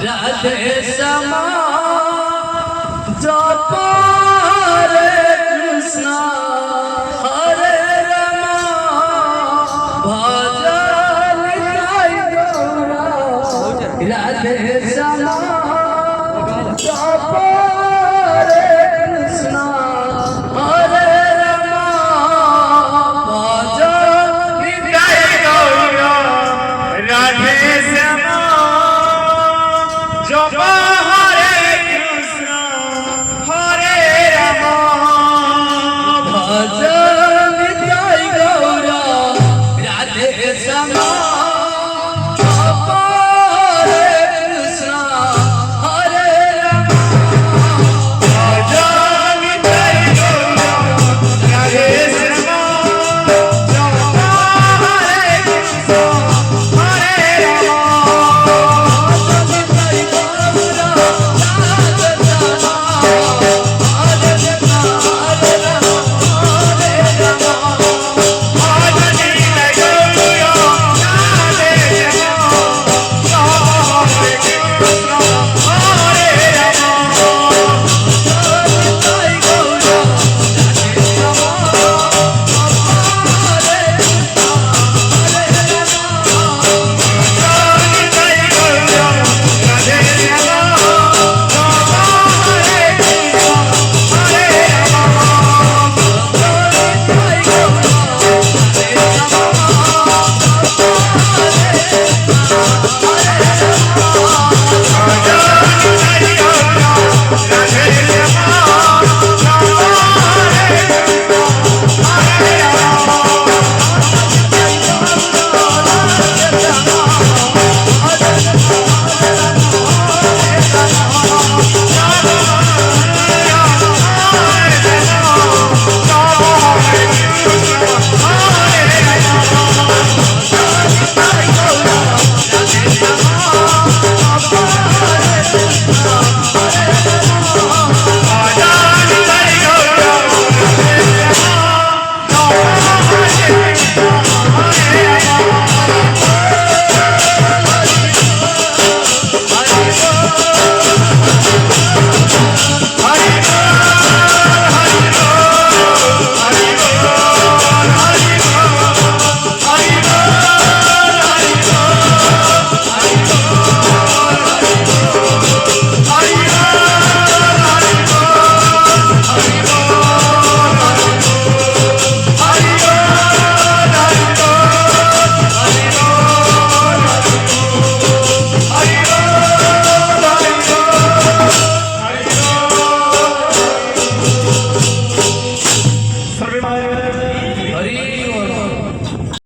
राधे श्यामा जप हरे कृष्ण हरे रमा भजन गाय गौरा राधे श्यामा जप हरे कृष्ण हरे रमा भजन गाय गौरा राधे श्यामा जप हरे कृष्ण हरे रमा भजन गाय गौरा राधे श्यामा जप हरे कृष्ण हरे रमा भजन गाय गौरा राधे श्यामा जप हरे कृष्ण हरे सर्वे